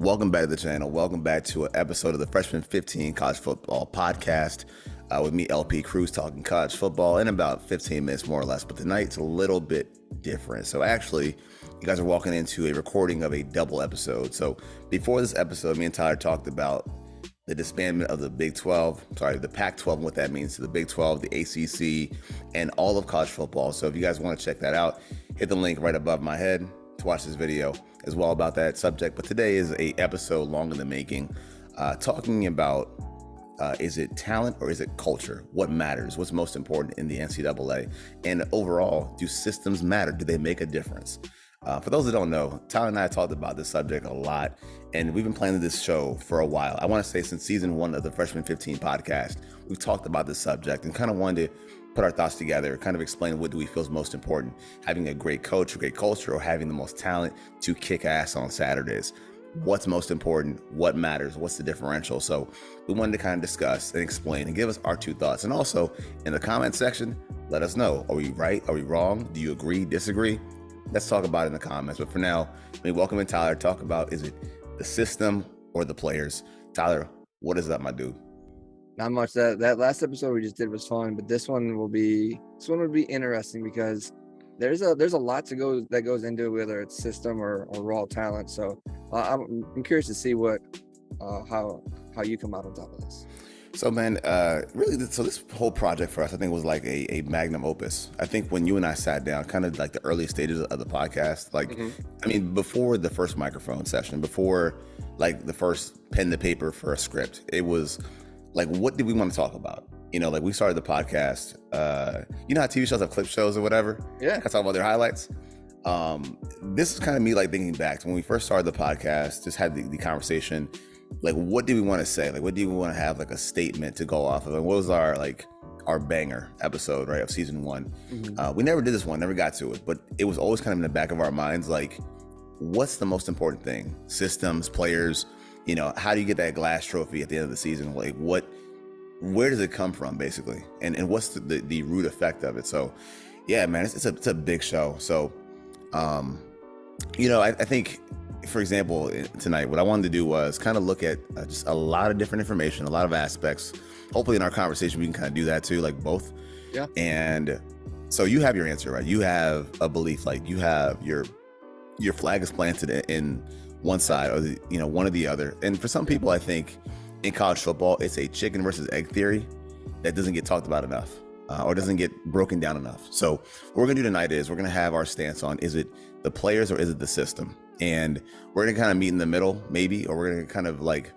Welcome back to the channel. Welcome back to an episode of the Freshman 15 College Football Podcast with me, LP Cruz, talking college football in about 15 minutes, more or less. But tonight's a little bit different. So actually, you guys are walking into a recording of a double episode. So before this episode, me and Tyler talked about the disbandment of the the Pac-12 and what that means to the Big 12, the ACC, and all of college football. So if you guys want to check that out, hit the link right above my head to watch this video as well about that subject. But today is a episode long in the making, talking about is it talent or is it culture? What matters? What's most important in the NCAA? And overall, do systems matter? Do they make a difference? For those that don't know, Tyler and I talked about this subject a lot, and we've been planning this show for a while. I want to say since season 1 of the Freshman 15 podcast, we've talked about this subject and kind of wanted to put our thoughts together, kind of explain what do we feel is most important, having a great coach, a great culture, or having the most talent to kick ass on Saturdays. What's most important? What matters? What's the differential? So we wanted to kind of discuss and explain and give us our two thoughts. And also in the comment section, let us know. Are we right? Are we wrong? Do you agree? Disagree? Let's talk about it in the comments. But for now, welcome in Tyler. Talk about, is it the system or the players? Tyler, what is up, my dude? Not much. That last episode we just did was fun, but this one would be interesting because there's a lot that goes into it, whether it's system or raw talent. So I'm curious to see what how you come out on top of this. So man, really, so this whole project for us, I think, was like a magnum opus. I think when you and I sat down, kind of like the early stages of the podcast, before the first microphone session, before like the first pen to paper for a script, it was like, what did we want to talk about? Like we started the podcast, you know how TV shows have clip shows or whatever? Yeah. I talk about their highlights. This is kind of me like thinking back to when we first started the podcast, just had the conversation, like what did we want to say? Like what do we want to have like a statement to go off of? And what was our banger episode, right, of season 1? Mm-hmm. We never did this one, never got to it, but it was always kind of in the back of our minds, like what's the most important thing? Systems, players, how do you get that glass trophy at the end of the season? Like where does it come from, basically? And what's the root effect of it? So yeah, man, it's a big show. So, I think, for example, tonight, what I wanted to do was kind of look at just a lot of different information, a lot of aspects. Hopefully in our conversation, we can kind of do that too, like both. Yeah. And so you have your answer, right? You have a belief, like you have your flag is planted in one side or one or the other. And for some people, I think in college football, it's a chicken versus egg theory that doesn't get talked about enough or doesn't get broken down enough. So what we're gonna do tonight is we're gonna have our stance on, is it the players or is it the system? And we're gonna kind of meet in the middle, maybe, or we're gonna kind of like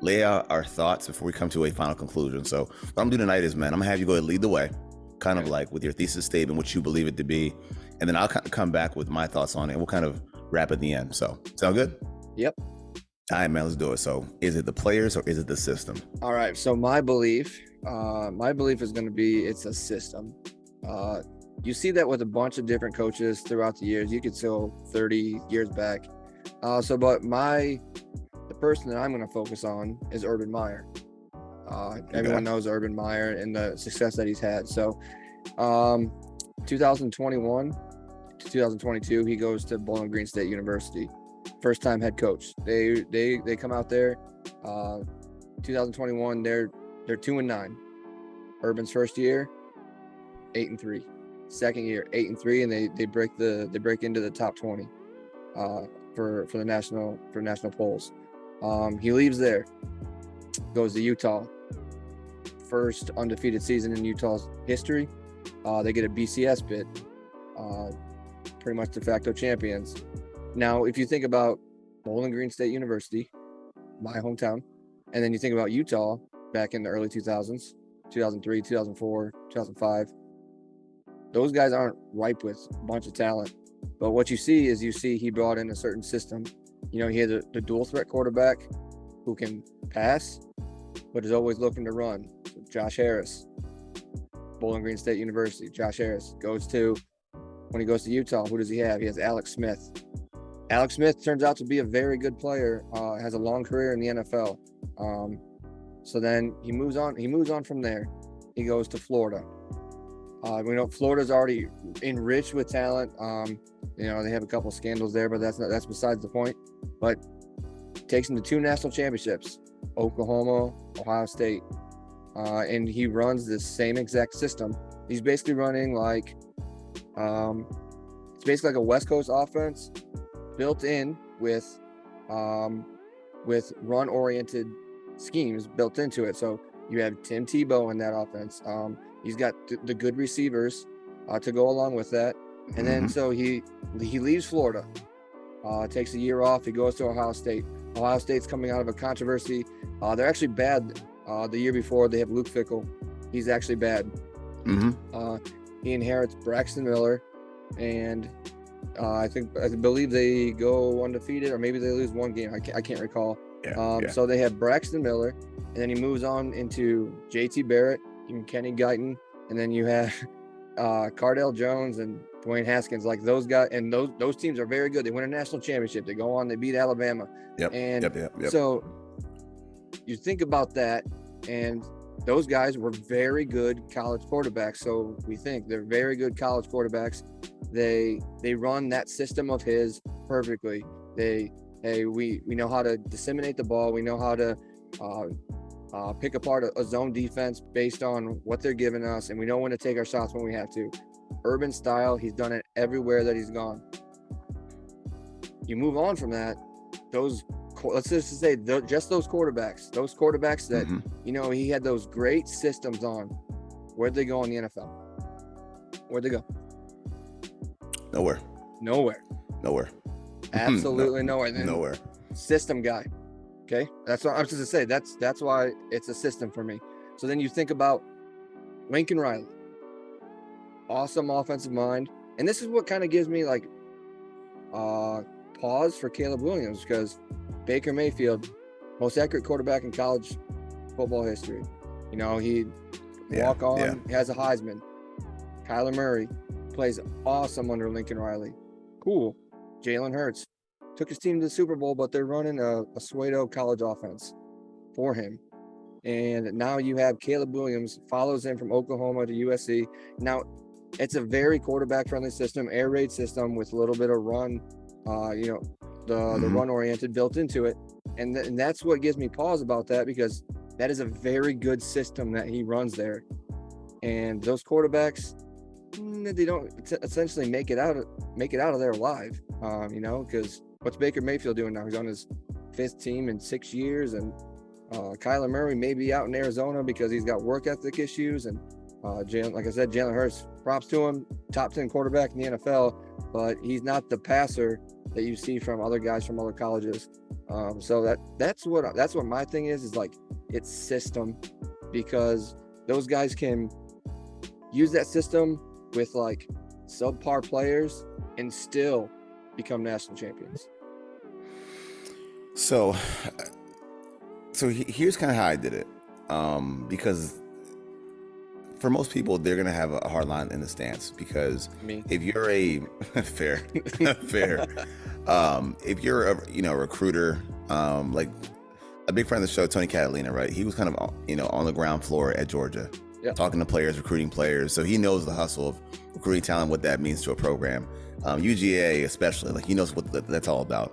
lay out our thoughts before we come to a final conclusion. So what I'm gonna do tonight is, man, I'm gonna have you go ahead and lead the way, kind of like with your thesis statement, what you believe it to be. And then I'll come back with my thoughts on it. And we'll kind of wrap at the end. So sound good? Yep. All right, man, let's do it. So is it the players or is it the system? All right. So my belief is going to be it's a system. You see that with a bunch of different coaches throughout the years. You could go 30 years back. But the person that I'm going to focus on is Urban Meyer. Everyone knows Urban Meyer and the success that he's had. So 2021 to 2022, he goes to Bowling Green State University. First time head coach. They come out there. 2021, they're 2-9. Urban's first year, 8-3. Second year, 8-3, and they break into the top 20 for the national polls. He leaves there, goes to Utah. First undefeated season in Utah's history. They get a BCS bid. Pretty much de facto champions. Now, if you think about Bowling Green State University, my hometown, and then you think about Utah back in the early 2000s, 2003, 2004, 2005, those guys aren't ripe with a bunch of talent. But what you see is he brought in a certain system. He had the dual threat quarterback who can pass, but is always looking to run. So Josh Harris, Bowling Green State University. Josh Harris when he goes to Utah, who does he have? He has Alex Smith. Alex Smith turns out to be a very good player, has a long career in the NFL. So then he moves on from there. He goes to Florida. We know Florida's already enriched with talent. They have a couple scandals there, but that's besides the point. But takes them to 2 national championships, Oklahoma, Ohio State. And he runs the same exact system. He's basically running like, it's basically like a West Coast offense built in with run-oriented schemes built into it. So you have Tim Tebow in that offense. He's got the good receivers to go along with that. And then so he leaves Florida, takes a year off. He goes to Ohio State. Ohio State's coming out of a controversy. They're actually bad. The year before, they have Luke Fickell. He's actually bad. He inherits Braxton Miller, and I believe they go undefeated, or maybe they lose one game. I can't recall. So they have Braxton Miller, and then he moves on into JT Barrett and Kenny Guyton, and then you have Cardell Jones and Dwayne Haskins. Like those guys, and those teams are very good. They win a national championship. They go on. They beat Alabama. So you think about that, and those guys were very good college quarterbacks. So we think they're very good college quarterbacks. They run that system of his perfectly. We know how to disseminate the ball. We know how to pick apart a zone defense based on what they're giving us, and we know when to take our shots when we have to. Urban style, he's done it everywhere that he's gone. You move on from that, let's just say just those quarterbacks that, he had those great systems on. Where'd they go in the NFL? Where'd they go? Nowhere. Absolutely nowhere. Nowhere. System guy. Okay. That's what I was just going to say. That's why it's a system for me. So then you think about Lincoln Riley. Awesome offensive mind. And this is what kind of gives me like pause for Caleb Williams, because Baker Mayfield, most accurate quarterback in college football history. He walk on, he has a Heisman. Kyler Murray plays awesome under Lincoln Riley. Cool. Jalen Hurts took his team to the Super Bowl, but they're running a pseudo college offense for him. And now you have Caleb Williams, follows him from Oklahoma to USC. Now, it's a very quarterback-friendly system, air raid system with a little bit of run, the run-oriented built into it. And that's what gives me pause about that, because that is a very good system that he runs there. And those quarterbacks, they don't essentially make it out of there alive, because what's Baker Mayfield doing now? He's on his 5th team in 6 years, and Kyler Murray may be out in Arizona because he's got work ethic issues. And like I said, Jalen Hurts, props to him, top 10 quarterback in the NFL, but he's not the passer that you see from other guys from other colleges. So that's what my thing is like, it's system, because those guys can use that system with like subpar players and still become national champions. So here's kind of how I did it, because for most people, they're going to have a hard line in the stance, because if you're a fair, if you're a recruiter, like a big friend of the show, Tony Catalina, right? He was kind of, on the ground floor at Georgia, talking to players, recruiting players. So he knows the hustle of recruiting talent, what that means to a program. UGA especially, like he knows what that's all about.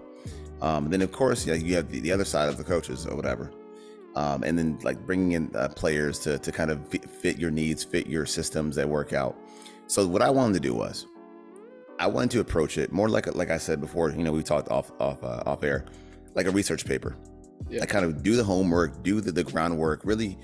Then of course, you have the other side of the coaches or whatever. And then like bringing in players to kind of fit your needs, fit your systems that work out. So what I wanted to do was, I wanted to approach it more like I said before, we talked off air, like a research paper. I kind of do the homework, do the groundwork, really,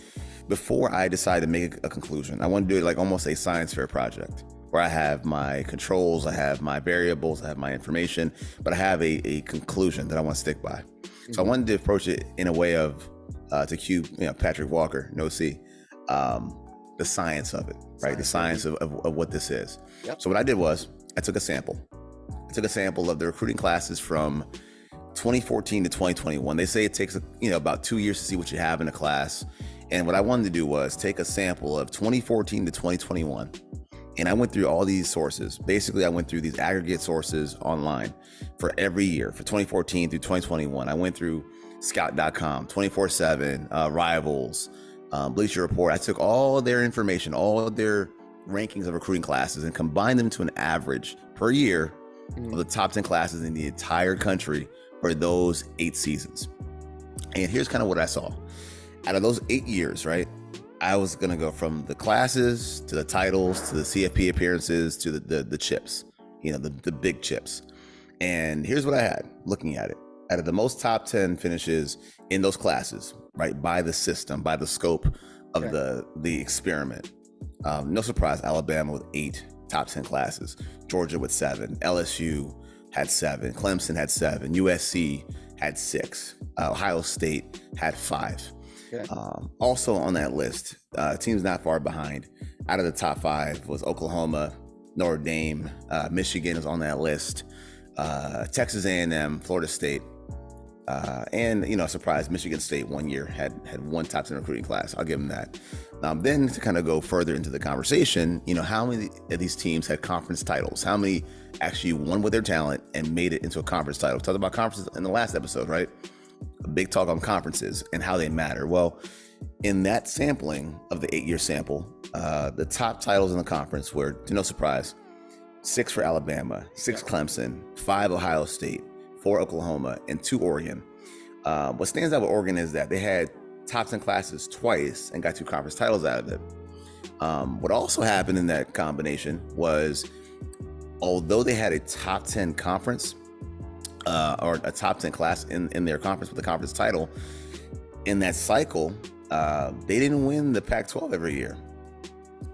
before I decide to make a conclusion. I want to do it like almost a science fair project, where I have my controls, I have my variables, I have my information, but I have a conclusion that I want to stick by. So I wanted to approach it in a way of, to cue Patrick Walker, no C, the science of it, right? The science of what this is. So what I did was, I took a sample. Of the recruiting classes from 2014 to 2021. They say it takes about 2 years to see what you have in a class. And what I wanted to do was take a sample of 2014 to 2021. And I went through all these sources. Basically, I went through these aggregate sources online for every year, for 2014 through 2021. I went through Scout.com, 24/7, Rivals, Bleacher Report. I took all their information, all of their rankings of recruiting classes, and combined them to an average per year of the top 10 classes in the entire country for those 8 seasons. And here's kind of what I saw. Out of those 8 years, right, I was going to go from the classes to the titles to the CFP appearances to the chips, the big chips. And here's what I had looking at it. Out of the most top 10 finishes in those classes, right, by the system, by the scope of the experiment. No surprise, Alabama with 8 top 10 classes, Georgia with 7, LSU had 7, Clemson had 7, USC had 6, Ohio State had 5. Okay. Also on that list, teams not far behind, out of the top 5 was Oklahoma, Notre Dame, Michigan is on that list, Texas A&M, Florida State, and surprise, Michigan State one year had one top 10 recruiting class. I'll give them that. Then to kind of go further into the conversation, how many of these teams had conference titles? How many actually won with their talent and made it into a conference title? We talked about conferences in the last episode, right? A big talk on conferences and how they matter. Well, in that sampling of the 8-year sample, the top titles in the conference were, to no surprise, 6 for Alabama, 6 Clemson, 5 Ohio State, 4 Oklahoma, and 2 Oregon. What stands out with Oregon is that they had top 10 classes twice and got 2 conference titles out of it. What also happened in that combination was, although they had a top 10 conference or a top 10 class in their conference with the conference title, in that cycle, they didn't win the Pac-12 every year.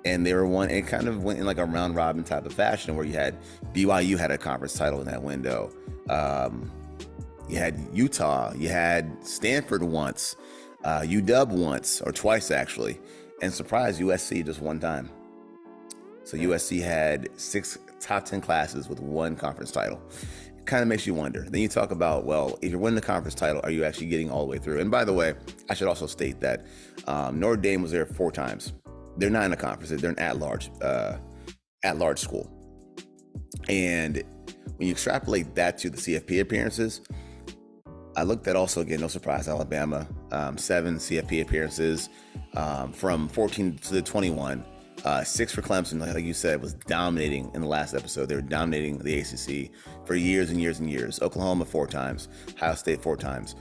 And they were it kind of went in like a round robin type of fashion where you had BYU had a conference title in that window. You had Utah, you had Stanford once, UW once or twice actually, and surprise, USC just one time. So USC had 6 top 10 classes with 1 conference title. It kind of makes you wonder. Then you talk about, well, if you're winning the conference title, are you actually getting all the way through? And by the way, I should also state that Notre Dame was there 4 times. They're not in a conference; they're an at-large school. And when you extrapolate that to the CFP appearances, I looked at also, again, no surprise, Alabama, 7 CFP appearances from 14 to 21, 6 for Clemson, like you said, was dominating in the last episode. They were dominating the ACC for years and years and years. Oklahoma 4 times, Ohio State 4 times.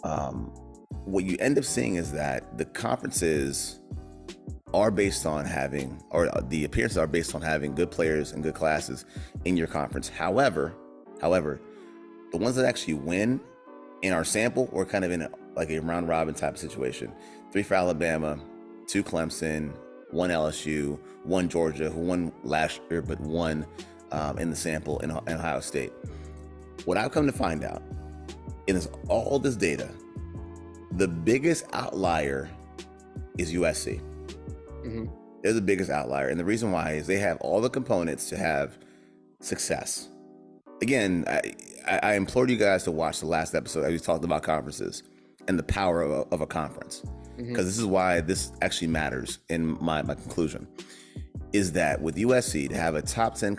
What you end up seeing is that the conferences are based on having, or the appearances are based on having good players and good classes in your conference. However, the ones that actually win in our sample were kind of in a round robin type of situation. 3 for Alabama, 2 Clemson, 1 LSU, 1 Georgia, who won last year, but won in the sample in Ohio State. What I've come to find out in all this data, the biggest outlier is USC. Mm-hmm. They're the biggest outlier. And the reason why is they have all the components to have success. Again, I implored you guys to watch the last episode as we talked about conferences and the power of a conference. Because this is why this actually matters in my conclusion, is that with USC to have a top 10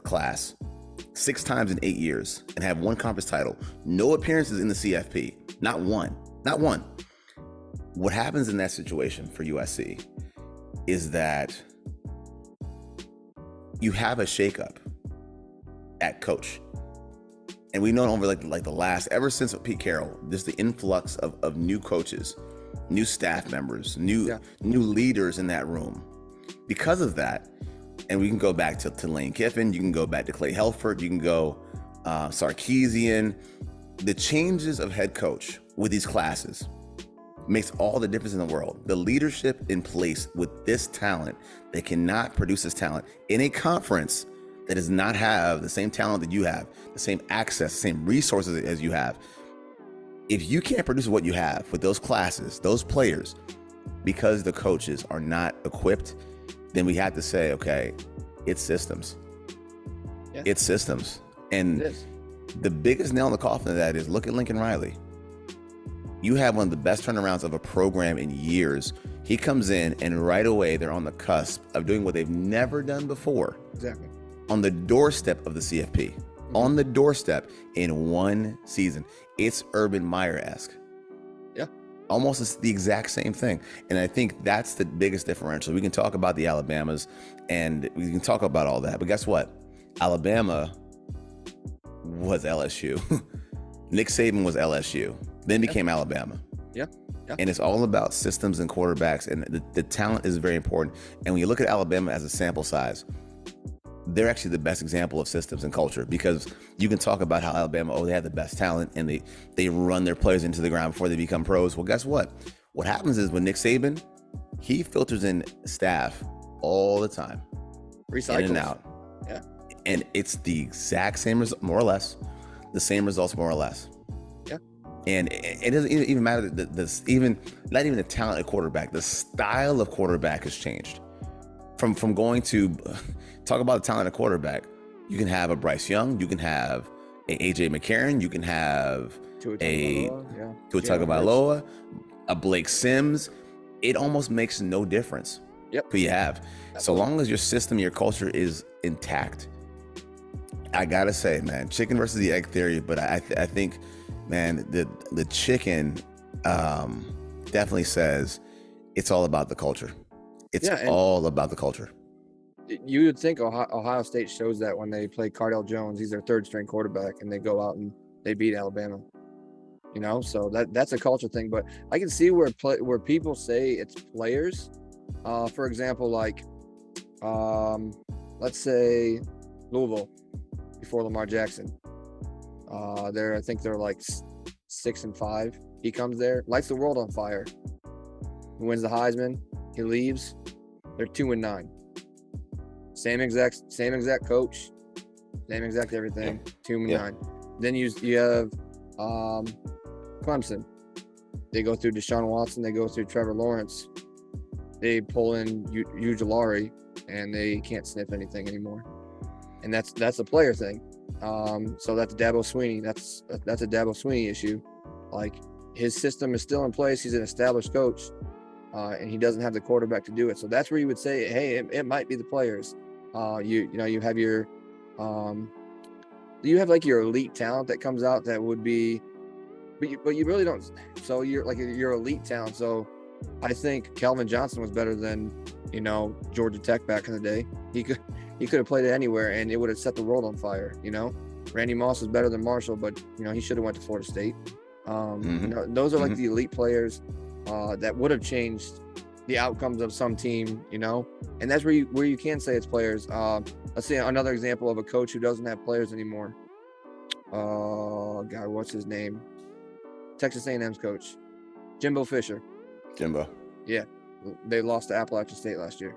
class 6 times in 8 years and have 1 conference title, no appearances in the CFP, not one. What happens in that situation for USC is that you have a shakeup at coach. And we know over like the last, ever since Pete Carroll, just the influx of new coaches, new staff members, new leaders in that room. Because of that, and we can go back to Lane Kiffin, you can go back to Clay Helford, you can go Sarkisian. The changes of head coach with these classes makes all the difference in the world. The leadership in place with this talent, they cannot produce this talent in a conference that does not have the same talent that you have, the same access, the same resources as you have. If you can't produce what you have with those classes, those players, because the coaches are not equipped, then we have to say, okay, it's systems. Yeah. It's systems. And the biggest nail in the coffin of that is look at Lincoln Riley. You have one of the best turnarounds of a program in years. He comes in and right away they're on the cusp of doing what they've never done before. Exactly. On the doorstep of the CFP. On the doorstep in 1 season. It's Urban Meyer-esque. Yeah. Almost the exact same thing. And I think that's the biggest differential. We can talk about the Alabamas and we can talk about all that. But guess what? Alabama was LSU. Nick Saban was LSU, then became Alabama. Yeah. And it's all about systems and quarterbacks, and the talent is very important. And when you look at Alabama as a sample size, they're actually the best example of systems and culture, because you can talk about how Alabama, they have the best talent and they run their players into the ground before they become pros. Well, guess what? What happens is with Nick Saban, he filters in staff all the time. Recycles. In and out. Yeah. And it's the exact same result, more or less, the same results, more or less. Yeah. And it doesn't even matter that not even the talent of quarterback, the style of quarterback has changed. From going to talk about the talent of quarterback, you can have a Bryce Young, you can have a AJ McCarron, you can have Tua Tagovailoa, a Blake Sims. It almost makes no difference who you have. Absolutely. So long as your system, your culture is intact. I gotta say, man, chicken versus the egg theory, but I think, man, the chicken definitely says it's all about the culture. It's all about the culture. You would think Ohio State shows that when they play Cardale Jones. He's their third string quarterback, and they go out and they beat Alabama. So that's a culture thing. But I can see where people say it's players. For example, like let's say Louisville before Lamar Jackson. I think they're like 6-5. He comes there, lights the world on fire. He wins the Heisman. He leaves. They're 2-9. Same exact coach, same exact everything. 2-9. Then you have Clemson. They go through Deshaun Watson. They go through Trevor Lawrence. They pull in Ujulari, and they can't sniff anything anymore. And that's a player thing. So that's Dabo Swinney. That's a Dabo Swinney issue. Like, his system is still in place. He's an established coach. And he doesn't have the quarterback to do it. So that's where you would say, hey, it might be the players. You have your you have like your elite talent that comes out that would be, but you really don't. So you're like your elite talent. So I think Calvin Johnson was better than Georgia Tech back in the day. He could have played it anywhere and it would have set the world on fire. Randy Moss was better than Marshall, but he should have went to Florida State. Those are like the elite players that would have changed the outcomes of some team, and that's where you can say it's players. Let's say another example of a coach who doesn't have players anymore. God, what's his name? Texas A&M's coach, Jimbo Fisher. Jimbo. Yeah, they lost to Appalachian State last year.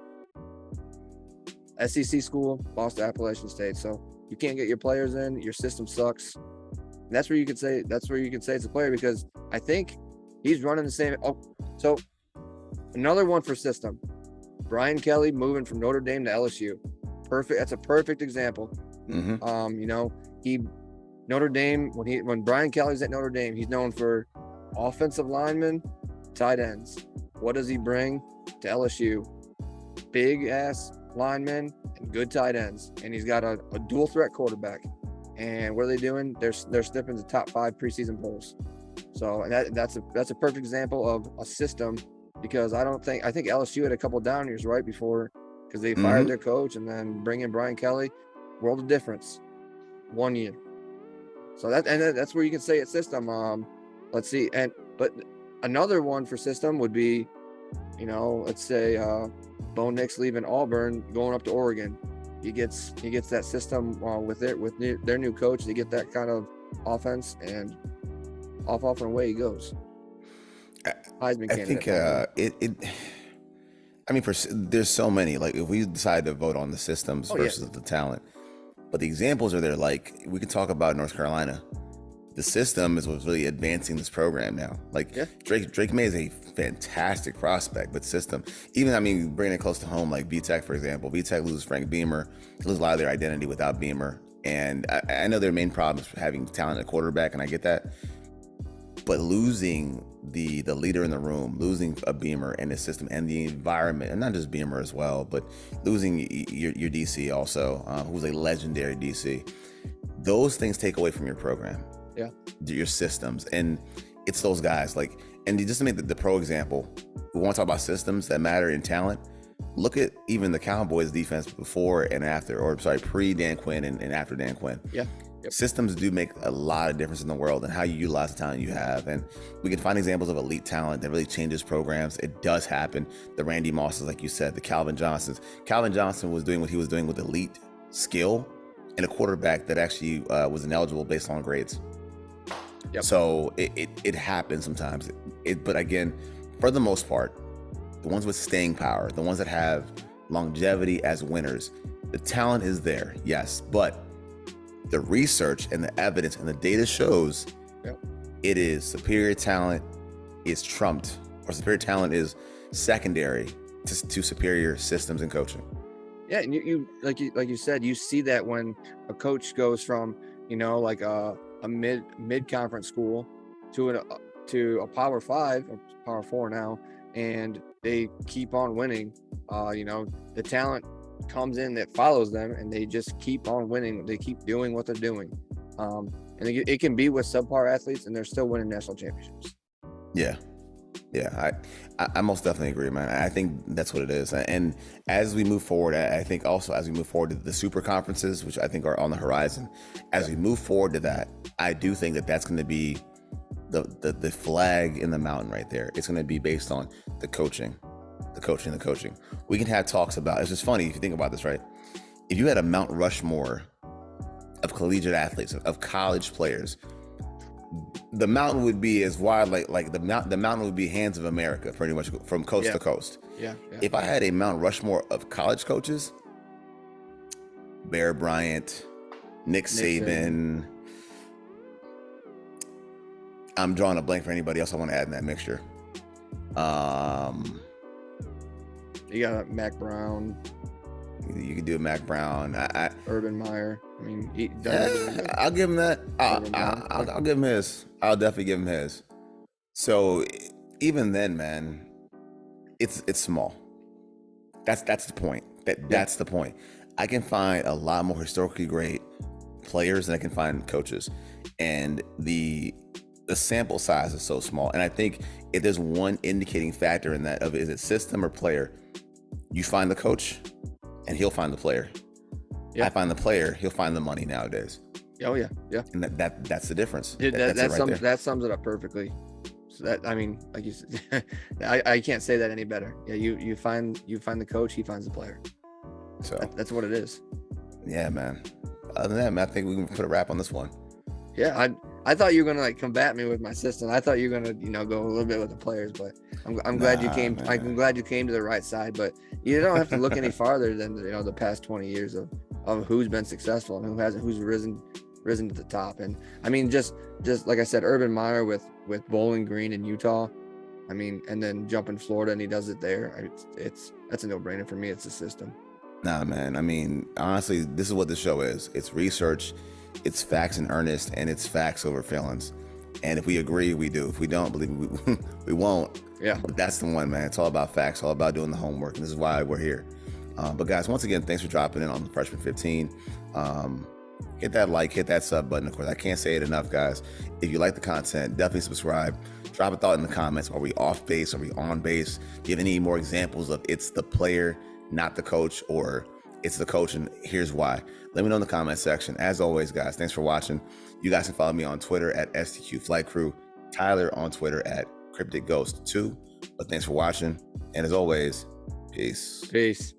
SEC school lost to Appalachian State, so you can't get your players in. Your system sucks. And that's where you could say it's a player, because I think he's running the same. Oh, so another one for system. Brian Kelly moving from Notre Dame to LSU. Perfect. That's a perfect example. Notre Dame, when Brian Kelly's at Notre Dame, he's known for offensive linemen, tight ends. What does he bring to LSU? Big ass linemen and good tight ends. And he's got a dual threat quarterback. And what are they doing? They're sniffing the top 5 preseason polls. So that's a perfect example of a system, because I think LSU had a couple down years right before, because they fired their coach and then bring in Brian Kelly. World of difference, 1 year. So that's where you can say it's system. Let's see, but another one for system would be, let's say Bo Nix leaving Auburn, going up to Oregon. He gets that system with their new coach. They get that kind of offense, and off and away he goes. Heisman candidate. There's so many. Like, if we decide to vote on the systems versus the talent, but the examples are there. Like, we can talk about North Carolina. The system is what's really advancing this program now. Like, Drake May is a fantastic prospect, but system. Even, bringing it close to home, like VTech, for example. VTech loses Frank Beamer. They lose a lot of their identity without Beamer. And I know their main problem is having talent at quarterback, and I get that. But losing the leader in the room, losing a Beamer and his system and the environment, and not just Beamer as well, but losing your DC also, who's a legendary DC, those things take away from your program. Yeah. Your systems. And it's those guys, like, and just to make the pro example, we want to talk about systems that matter in talent. Look at even the Cowboys defense before and after, or sorry, pre Dan Quinn and after Dan Quinn. Yeah. Systems do make a lot of difference in the world and how you utilize the talent you have. And we can find examples of elite talent that really changes programs. It does happen. The Randy Mosses, like you said, the Calvin Johnsons. Calvin Johnson was doing what he was doing with elite skill and a quarterback that actually was ineligible based on grades. So it happens sometimes. But again, for the most part, the ones with staying power, the ones that have longevity as winners, the talent is there, yes, but the research and the evidence and the data shows it is superior talent is trumped, or superior talent is secondary to superior systems and coaching. Yeah, and you like you said, you see that when a coach goes from like a mid conference school to a Power 5 or Power 4 now, and they keep on winning. The talent comes in that follows them, and they just keep on winning. They keep doing what they're doing, and it can be with subpar athletes, and they're still winning national championships. I most definitely agree, man. I think that's what it is. And as we move forward, I think also as we move forward to the super conferences, which I think are on the horizon, as we move forward to that, I do think that that's going to be the flag in the mountain right there. It's going to be based on the coaching. We can have talks about, it's just funny if you think about this, right? If you had a Mount Rushmore of collegiate athletes, of college players, the mountain would be as wide, like the mountain would be Hands of America, pretty much from coast to coast. If I had a Mount Rushmore of college coaches, Bear Bryant, Nick Saban, I'm drawing a blank for anybody else I want to add in that mixture. You got Mac Brown. You could do a Mac Brown. Urban Meyer. I mean, I'll give him that. I'll give him his. I'll definitely give him his. So even then, man, it's small. That's the point. That's the point. I can find a lot more historically great players than I can find coaches, and the sample size is so small. And I think if there's one indicating factor in that of is it system or player, you find the coach and he'll find the player. I find the player, he'll find the money nowadays. Oh yeah. And that's the difference. Dude, that sums it up perfectly. So that, I mean, like you said, I can't say that any better. Yeah, you find the coach, he finds the player. So that's what it is. Yeah, man. Other than that, man, I think we can put a wrap on this one. Yeah, I thought you were gonna combat me with my system. I thought you were gonna go a little bit with the players, but I'm glad you came. Man. I'm glad you came to the right side. But you don't have to look any farther than the past 20 years of who's been successful and who hasn't, who's risen to the top. And I mean, just like I said, Urban Meyer with Bowling Green in Utah. I mean, and then jumping Florida and he does it there. That's a no-brainer for me. It's a system. Nah, man. I mean, honestly, this is what the show is. It's research. It's facts in earnest, and it's facts over feelings. And if we agree, we do. If we don't believe we won't. Yeah. But that's the one, man. It's all about facts, all about doing the homework. And this is why we're here. But guys, once again, thanks for dropping in on the Freshman 15. Hit that like, hit that sub button. Of course, I can't say it enough, guys. If you like the content, definitely subscribe. Drop a thought in the comments. Are we off base? Are we on base? Do you have any more examples of it's the player, not the coach, or it's the coach and here's why? Let me know in the comment section. As always, guys, thanks for watching. You guys can follow me on Twitter at STQ Flight Crew, Tyler on Twitter at Cryptic Ghost 2. But thanks for watching. And as always, peace. Peace.